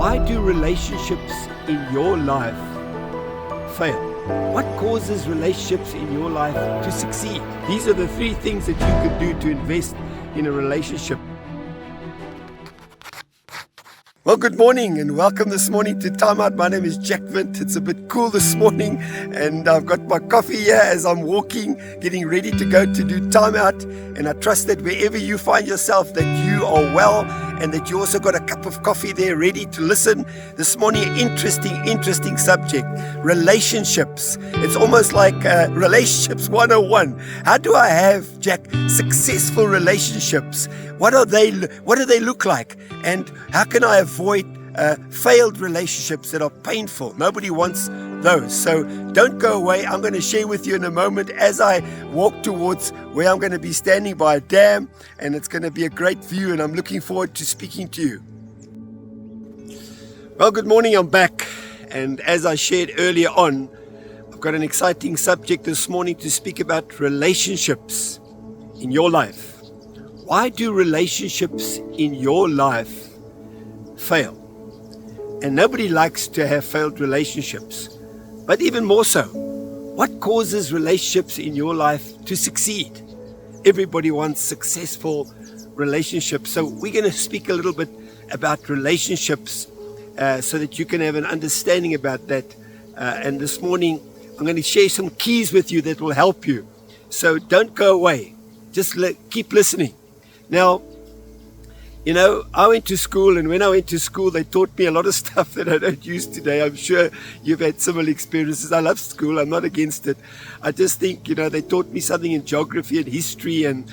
Why do relationships in your life fail? What causes relationships in your life to succeed? These are the 3 things that you could do to invest in a relationship. Well, good morning and welcome this morning to Timeout. My name is Jack Vint. It's a bit cool this morning and I've got my coffee here as I'm walking, getting ready to go to do Timeout. And I trust that wherever you find yourself that you are well and that you also got a cup of coffee there ready to listen. This morning, interesting subject, relationships. It's almost like relationships 101. How do I have, Jack, successful relationships? What do they look like? And how can I avoid failed relationships that are painful? Nobody wants those. So don't go away. I'm going to share with you in a moment as I walk towards where I'm going to be standing by a dam, and it's going to be a great view, and I'm looking forward to speaking to you. Well, good morning. I'm back, and as I shared earlier on, I've got an exciting subject this morning to speak about relationships in your life. Why do relationships in your life fail? And nobody likes to have failed relationships. But even more so, what causes relationships in your life to succeed? Everybody wants successful relationships. So we're going to speak a little bit about relationships so that you can have an understanding about that. And this morning, I'm going to share some keys with you that will help you. So don't go away. Just keep listening. Now, you know, I went to school, and when I went to school, they taught me a lot of stuff that I don't use today. I'm sure you've had similar experiences. I love school. I'm not against it. I just think, you know, they taught me something in geography and history and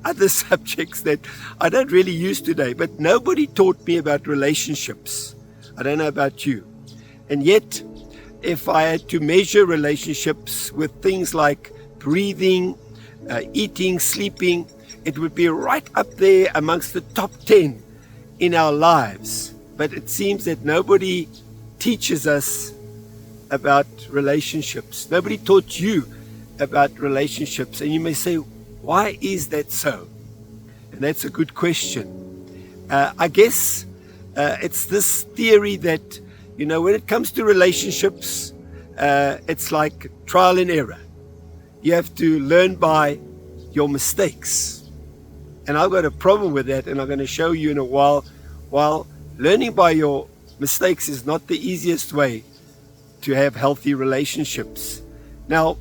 other subjects that I don't really use today. But nobody taught me about relationships. I don't know about you. And yet, if I had to measure relationships with things like breathing, eating, sleeping, it would be right up there amongst the top 10 in our lives. But it seems that nobody teaches us about relationships. Nobody taught you about relationships. And you may say, why is that so? And that's a good question. I guess it's this theory that, you know, when it comes to relationships, it's like trial and error. You have to learn by your mistakes. And I've got a problem with that, and I'm going to show you in a while. While learning by your mistakes is not the easiest way to have healthy relationships. Now,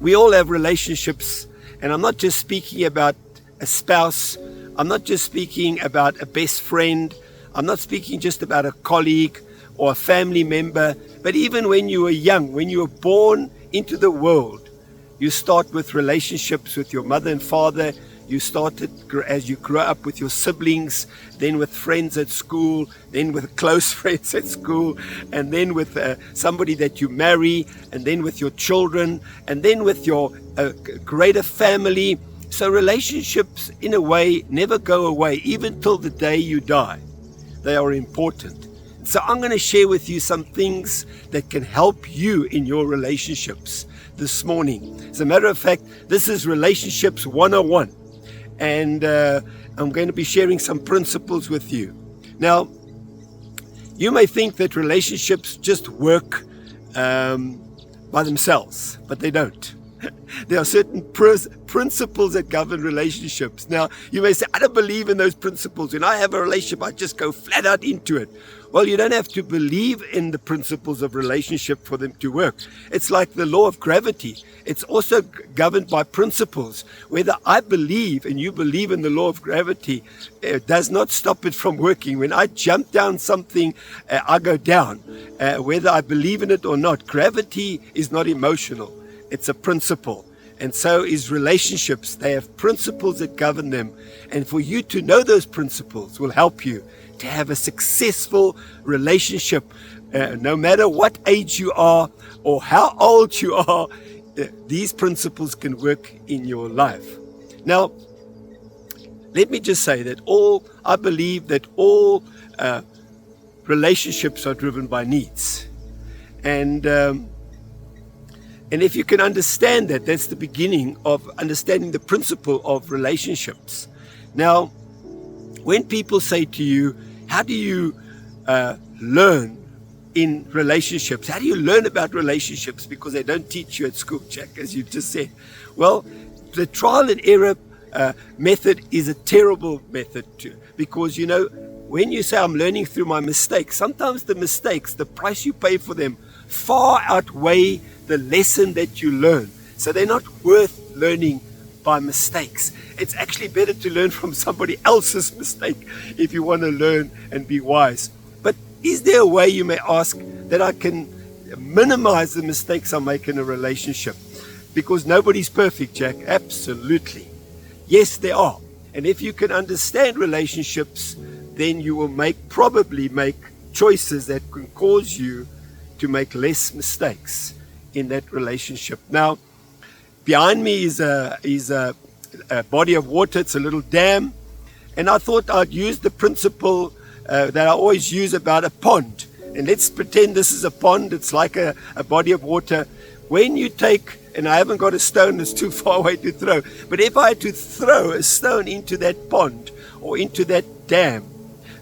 we all have relationships, and I'm not just speaking about a spouse. I'm not just speaking about a best friend. I'm not speaking just about a colleague or a family member. But even when you were young, when you were born into the world, you start with relationships with your mother and father. You started as you grow up with your siblings, then with friends at school, then with close friends at school, and then with somebody that you marry, and then with your children, and then with your greater family. So relationships, in a way, never go away, even till the day you die. They are important. So I'm going to share with you some things that can help you in your relationships this morning. As a matter of fact, this is Relationships 101. And I'm going to be sharing some principles with you. Now, you may think that relationships just work by themselves, but they don't. There are certain principles that govern relationships. Now, you may say, I don't believe in those principles. When I have a relationship, I just go flat out into it. Well, you don't have to believe in the principles of relationship for them to work. It's like the law of gravity. It's also governed by principles. Whether I believe and you believe in the law of gravity, it does not stop it from working. When I jump down something, I go down. Whether I believe in it or not, gravity is not emotional. It's a principle. And so is relationships. They have principles that govern them. And for you to know those principles will help you to have a successful relationship. No matter what age you are or how old you are, these principles can work in your life. Now, let me just say that I believe that all relationships are driven by needs. And if you can understand that, that's the beginning of understanding the principle of relationships. Now, when people say to you, how do you learn in relationships? How do you learn about relationships? Because they don't teach you at school, Jack, as you just said. Well, the trial and error method is a terrible method too, because when you say I'm learning through my mistakes, sometimes the mistakes, the price you pay for them, far outweigh the lesson that you learn. So they're not worth learning by mistakes. It's actually better to learn from somebody else's mistake if you want to learn and be wise. But is there a way, you may ask, that I can minimize the mistakes I make in a relationship? Because nobody's perfect, Jack. Absolutely. Yes, there are. And if you can understand relationships, then you will probably make choices that can cause you to make less mistakes in that relationship. Now, behind me is a body of water. It's a little dam. And I thought I'd use the principle that I always use about a pond. And let's pretend this is a pond. It's like a body of water. When you take, and I haven't got a stone that's too far away to throw, but if I had to throw a stone into that pond or into that dam,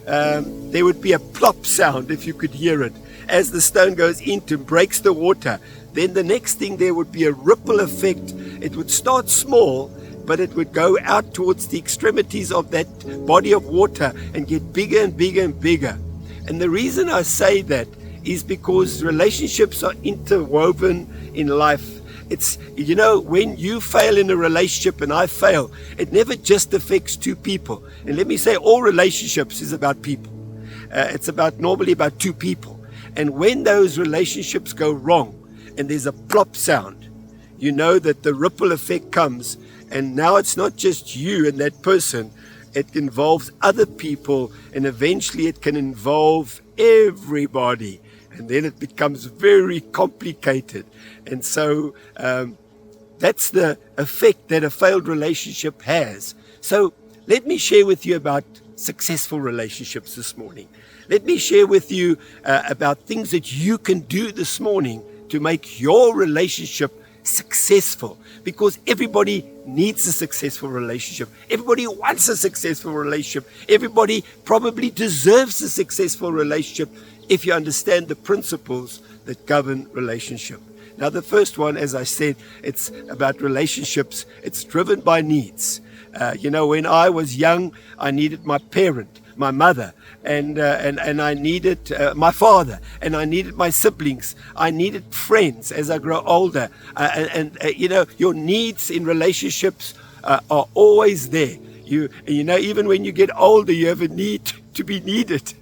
there would be a plop sound if you could hear it. As the stone goes into, breaks the water, then the next thing, there would be a ripple effect. It would start small, but it would go out towards the extremities of that body of water and get bigger and bigger and bigger. And the reason I say that is because relationships are interwoven in life. It's, when you fail in a relationship and I fail, it never just affects two people. And let me say, all relationships is about people. It's normally about two people. And when those relationships go wrong and there's a plop sound, you know that the ripple effect comes. And now it's not just you and that person. It involves other people, and eventually it can involve everybody. And then it becomes very complicated. And so that's the effect that a failed relationship has. So let me share with you about successful relationships this morning. Let me share with you about things that you can do this morning to make your relationship successful, because everybody needs a successful relationship. Everybody wants a successful relationship. Everybody probably deserves a successful relationship if you understand the principles that govern relationship. Now, the first one, as I said, it's about relationships. It's driven by needs. When I was young, I needed my parent, my mother, and I needed my father, and I needed my siblings. I needed friends as I grow older. Your needs in relationships are always there. Even when you get older, you have a need to be needed.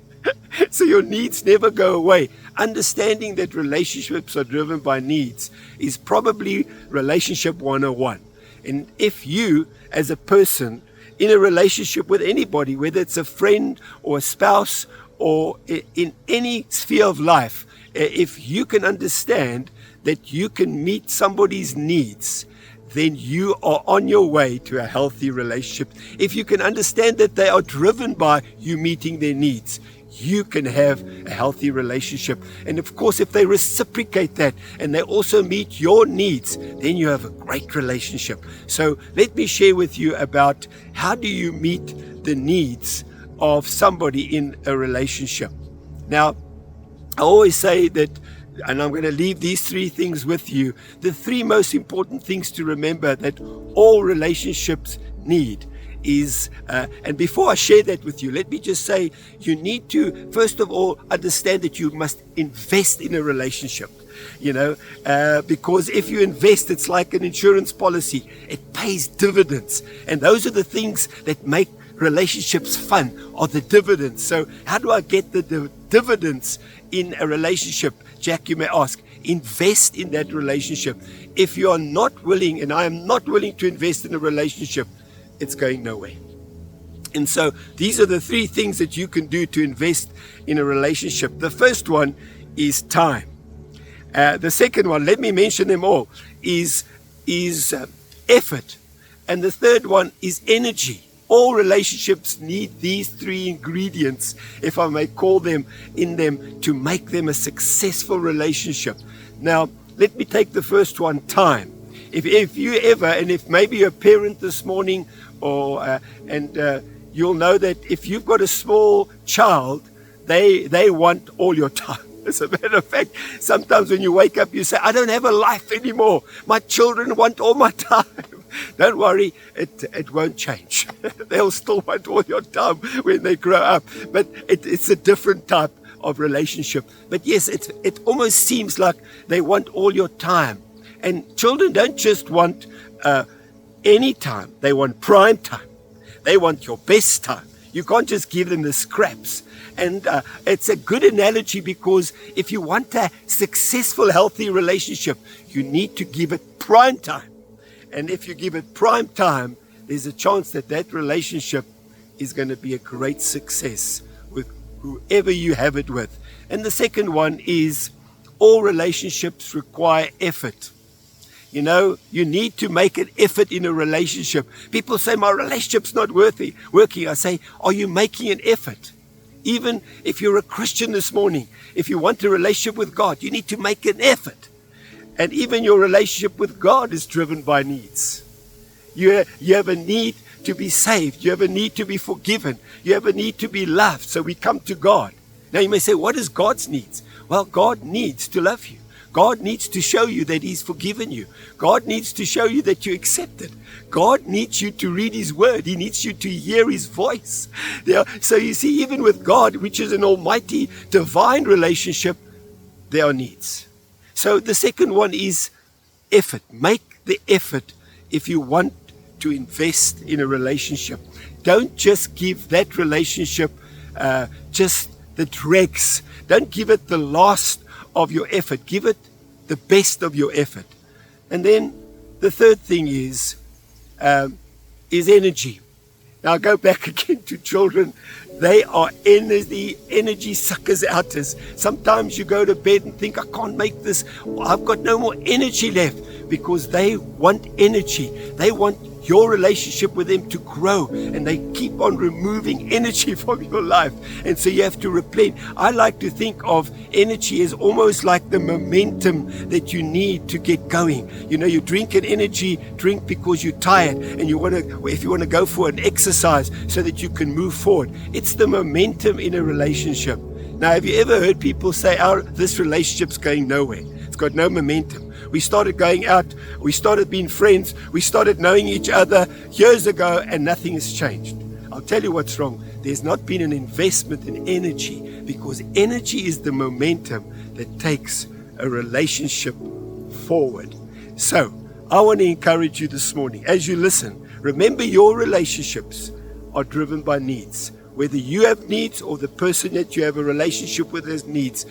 So your needs never go away. Understanding that relationships are driven by needs is probably relationship 101. And if you, as a person, in a relationship with anybody, whether it's a friend or a spouse or in any sphere of life, if you can understand that you can meet somebody's needs, then you are on your way to a healthy relationship. If you can understand that they are driven by you meeting their needs, you can have a healthy relationship. And of course, if they reciprocate that and they also meet your needs, then you have a great relationship. So let me share with you about how do you meet the needs of somebody in a relationship. Now, I always say that, and I'm going to leave these three things with you, the three most important things to remember that all relationships need is, and before I share that with you, let me just say, you need to, first of all, understand that you must invest in a relationship, because if you invest, it's like an insurance policy. It pays dividends. And those are the things that make relationships fun, are the dividends. So how do I get the dividends in a relationship? Jack, you may ask, invest in that relationship. If you are not willing, and I am not willing to invest in a relationship, it's going nowhere. And so these are the three things that you can do to invest in a relationship. The first one is time. The second one, let me mention them all, is effort. And the third one is energy. All relationships need these three ingredients, if I may call them, in them to make them a successful relationship. Now, let me take the first one, time. If you ever, and if maybe you're a parent this morning, or you'll know that if you've got a small child, They want all your time. As a matter of fact, sometimes when you wake up, you say, I don't have a life anymore. My children want all my time. Don't worry, it won't change. They'll still want all your time when they grow up. But it's a different type of relationship. But yes, it almost seems like they want all your time. And children don't just want any time. They want prime time. They want your best time. You can't just give them the scraps. And it's a good analogy, because if you want a successful, healthy relationship, you need to give it prime time. And if you give it prime time, there's a chance that that relationship is going to be a great success with whoever you have it with. And the second one is, all relationships require effort. You know, you need to make an effort in a relationship. People say, my relationship's not working. I say, are you making an effort? Even if you're a Christian this morning, if you want a relationship with God, you need to make an effort. And even your relationship with God is driven by needs. You have a need to be saved. You have a need to be forgiven. You have a need to be loved. So we come to God. Now you may say, what is God's needs? Well, God needs to love you. God needs to show you that He's forgiven you. God needs to show you that you're accepted. God needs you to read His word. He needs you to hear His voice. So you see, even with God, which is an almighty, divine relationship, there are needs. So the second one is effort. Make the effort if you want to invest in a relationship. Don't just give that relationship just the dregs. Don't give it the last of your effort. Give it the best of your effort. And then the third thing is energy. Now I go back again to children. They are energy suckers outers. Sometimes you go to bed and think, I can't make this. I've got no more energy left, because they want energy. They want your relationship with them to grow, and they keep on removing energy from your life. And so you have to replenish. I like to think of energy as almost like the momentum that you need to get going. You know, you drink an energy drink because you're tired, and if you want to go for an exercise so that you can move forward. It's the momentum in a relationship. Now, have you ever heard people say, this relationship's going nowhere? It's got no momentum. We started going out, we started being friends, we started knowing each other years ago, and nothing has changed. I'll tell you what's wrong. There's not been an investment in energy, because energy is the momentum that takes a relationship forward. So, I want to encourage you this morning, as you listen, remember your relationships are driven by needs. Whether you have needs or the person that you have a relationship with has needs,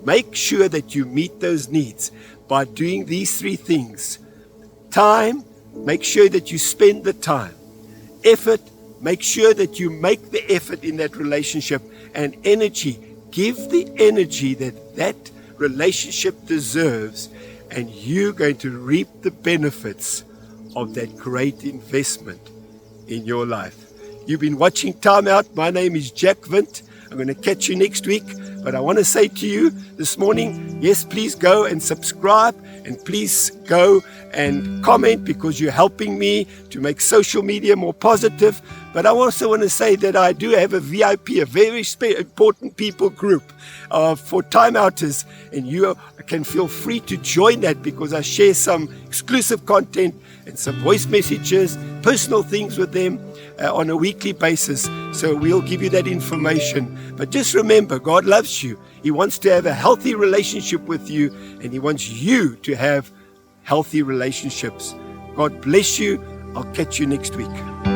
make sure that you meet those needs by doing these three things. Time, make sure that you spend the time. Effort, make sure that you make the effort in that relationship. And energy, give the energy that relationship deserves, and you're going to reap the benefits of that great investment in your life. You've been watching Timeout. My name is Jack Vint. I'm going to catch you next week. But I want to say to you this morning, yes, please go and subscribe, and please go and comment, because you're helping me to make social media more positive. But I also want to say that I do have a VIP, a very important people group for timeouters, and you can feel free to join that, because I share some exclusive content and some voice messages, personal things with them on a weekly basis. So we'll give you that information. But just remember, God loves you. He wants to have a healthy relationship with you, and He wants you to have healthy relationships. God bless you. I'll catch you next week.